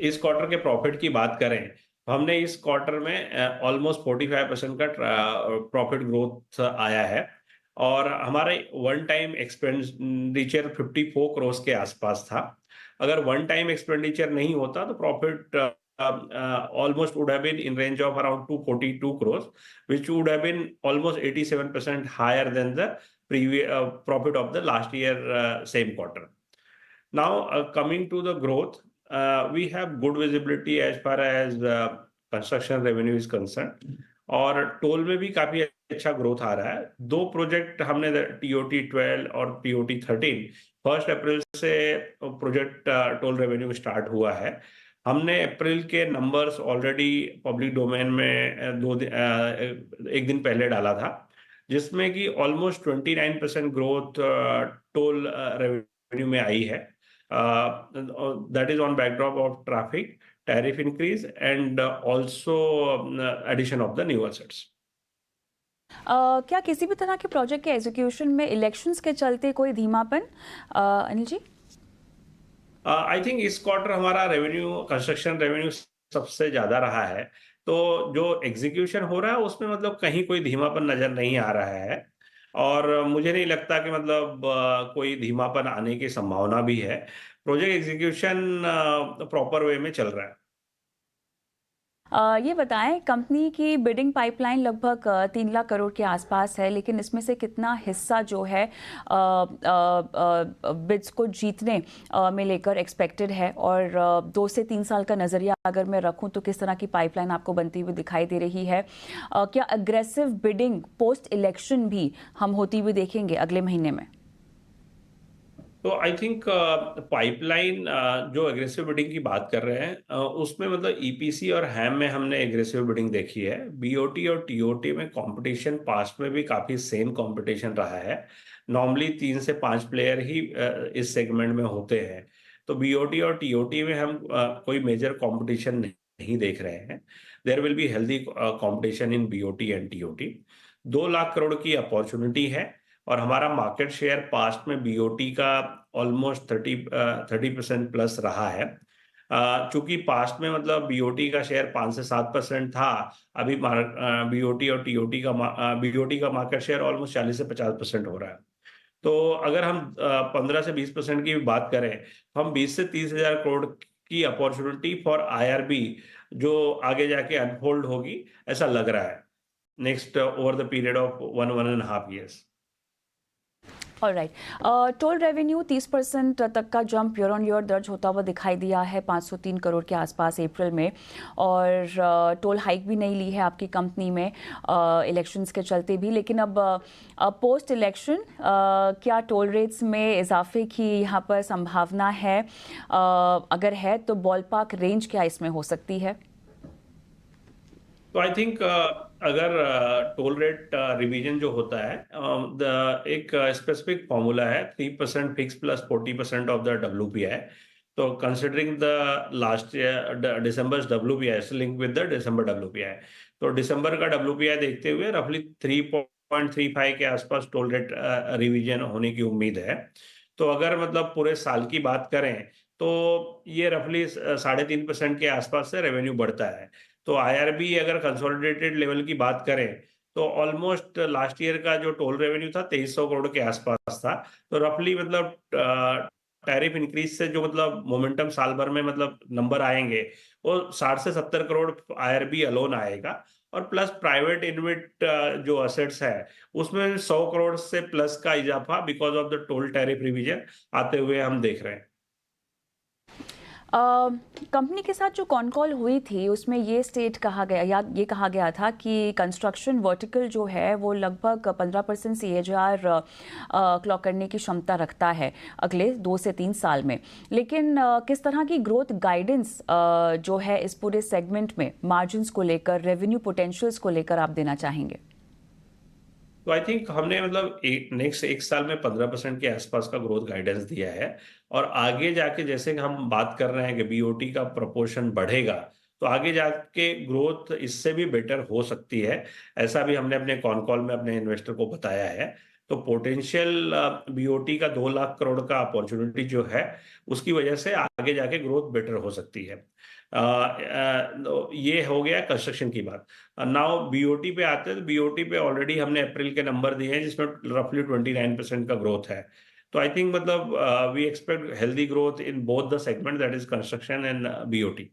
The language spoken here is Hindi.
इस क्वार्टर के प्रॉफिट की बात करें तो हमने इस क्वार्टर में ऑलमोस्ट 45% का प्रॉफिट ग्रोथ आया है। और हमारे वन टाइम एक्सपेंडिचर 54 करोड़ के आसपास था। अगर वन टाइम एक्सपेंडिचर नहीं होता तो profit almost would have been in range of around 242 crores, which would have been almost 87% higher than the previous profit of the last year same quarter. Now, coming to the growth, we have good visibility as far as construction revenue is concerned, और टोल में भी काफी अच्छा ग्रोथ आ रहा है। दो प्रोजेक्ट हमने टीओटी 12 और टीओटी 13 1 अप्रैल से प्रोजेक्ट टोल रेवेन्यू स्टार्ट हुआ है। हमने अप्रैल के नंबर्स ऑलरेडी पब्लिक डोमेन में एक दिन पहले डाला था, जिसमें कि ऑलमोस्ट 29% ग्रोथ टोल रेवेन्यू में आई है। That is on backdrop of traffic, tariff increase, and also addition of the new assets. क्या किसी भी तरह के प्रोजेक्ट के एग्जीक्यूशन में इलेक्शंस के चलते कोई धीमापन, अनिल जी? आई थिंक इस क्वार्टर हमारा रेवेन्यू, कंस्ट्रक्शन रेवेन्यू सबसे ज्यादा रहा है। तो जो एग्जीक्यूशन हो रहा है उसमें मतलब कहीं कोई धीमापन नजर नहीं आ रहा है। और मुझे नहीं लगता कि मतलब कोई धीमापन आने की संभावना भी है। प्रोजेक्ट एग्जीक्यूशन प्रॉपर वे में चल रहा है। ये बताएं, कंपनी की बिडिंग पाइपलाइन लगभग 3 लाख करोड़ के आसपास है, लेकिन इसमें से कितना हिस्सा जो है बिड्स को जीतने में लेकर एक्सपेक्टेड है? और 2 से 3 साल का नज़रिया अगर मैं रखूं तो किस तरह की पाइपलाइन आपको बनती हुई दिखाई दे रही है? क्या अग्रेसिव बिडिंग पोस्ट इलेक्शन भी हम होती हुई देखेंगे अगले महीने में? तो आई थिंक पाइपलाइन जो एग्रेसिव बिडिंग की बात कर रहे हैं उसमें मतलब ईपीसी और हैम में हमने एग्रेसिव बिडिंग देखी है। बीओटी और टीओटी में कंपटीशन पास्ट में भी काफी सेम कंपटीशन रहा है। नॉर्मली 3 से 5 प्लेयर ही इस सेगमेंट में होते हैं। तो बीओटी और टीओटी में हम कोई मेजर कंपटीशन नहीं देख रहे हैं। There will be healthy competition in BOT and TOT. 2 lakh crore की अपॉर्चुनिटी है। और हमारा मार्केट शेयर पास्ट में बीओटी का ऑलमोस्ट 30% प्लस रहा है। चूंकि पास्ट में मतलब बीओटी का शेयर 5 से 7% था। अभी बीओटी और टीओटी का बीओटी का मार्केट शेयर ऑलमोस्ट 40 से 50% हो रहा है। तो अगर हम 15 से 20% की बात करें तो हम 20 से 30 हजार करोड़ की अपॉर्चुनिटी फॉर आईआरबी जो आगे जाके अनफोल्ड होगी ऐसा लग रहा है, next over the period of 1.5 years। Alright, toll revenue 30% तक का जंप ईयर ऑन ईयर दर्ज होता हुआ दिखाई दिया है 503 करोड़ के आसपास अप्रैल में। और टोल हाइक भी नहीं ली है आपकी कंपनी में इलेक्शंस के चलते भी, लेकिन अब पोस्ट इलेक्शन क्या टोल रेट्स में इजाफे की यहाँ पर संभावना है? अगर है तो बॉल पार्क रेंज क्या इसमें हो सकती है? तो आई थिंक अगर टोल रेट रिवीजन जो होता है, एक स्पेसिफिक फॉर्मूला है 3% fix plus 40% of the WPI. तो considering the last year December WPI link with the December WPI, तो दिसंबर का डब्ल्यूपीआई देखते हुए रफली 3.35 के आसपास टोल रेट रिवीजन होने की उम्मीद है। तो अगर मतलब पूरे साल की बात करें तो ये रफली 3.5% के आसपास से रेवेन्यू बढ़ता है। तो आईआरबी अगर कंसोलिडेटेड लेवल की बात करें तो ऑलमोस्ट लास्ट ईयर का जो टोल रेवेन्यू था 2300 करोड़ के आसपास था। तो रफली मतलब टैरिफ इंक्रीज से जो मतलब मोमेंटम साल भर में मतलब नंबर आएंगे वो 60 से 70 करोड़ आईआरबी अलोन आएगा। और प्लस प्राइवेट इन्वेट जो असेट्स है उसमें 100 करोड़ से प्लस का इजाफा because of the toll tariff revision आते हुए हम देख रहे हैं। कंपनी के साथ जो कॉन कॉल हुई थी उसमें ये स्टेट कहा गया या ये कहा गया था कि कंस्ट्रक्शन वर्टिकल जो है वो लगभग 15% सीएजीआर क्लॉक करने की क्षमता रखता है अगले 2 से 3 साल में। लेकिन किस तरह की ग्रोथ गाइडेंस जो है इस पूरे सेगमेंट में मार्जिन्स को लेकर, रेवेन्यू पोटेंशियल्स को लेकर आप देना चाहेंगे? तो आई थिंक हमने मतलब नेक्स्ट 1 साल में 15% के आसपास का ग्रोथ गाइडेंस दिया है। और आगे जाके जैसे कि हम बात कर रहे हैं कि बीओटी का प्रोपोर्शन बढ़ेगा तो आगे जाके ग्रोथ इससे भी बेटर हो सकती है। ऐसा भी हमने अपने कॉन कॉल में अपने इन्वेस्टर को बताया है। तो पोटेंशियल बीओटी का 2 लाख करोड़ का अपॉर्चुनिटी जो है, उसकी वजह से आगे जाके ग्रोथ बेटर हो सकती है। ये हो गया कंस्ट्रक्शन की बात। नाउ बीओटी पे आते हैं, तो बीओटी पे ऑलरेडी हमने अप्रैल के नंबर दिए हैं, जिसमें रफली 29% का ग्रोथ है। तो आई थिंक मतलब we expect healthy growth in both the segment, that is construction and BOT.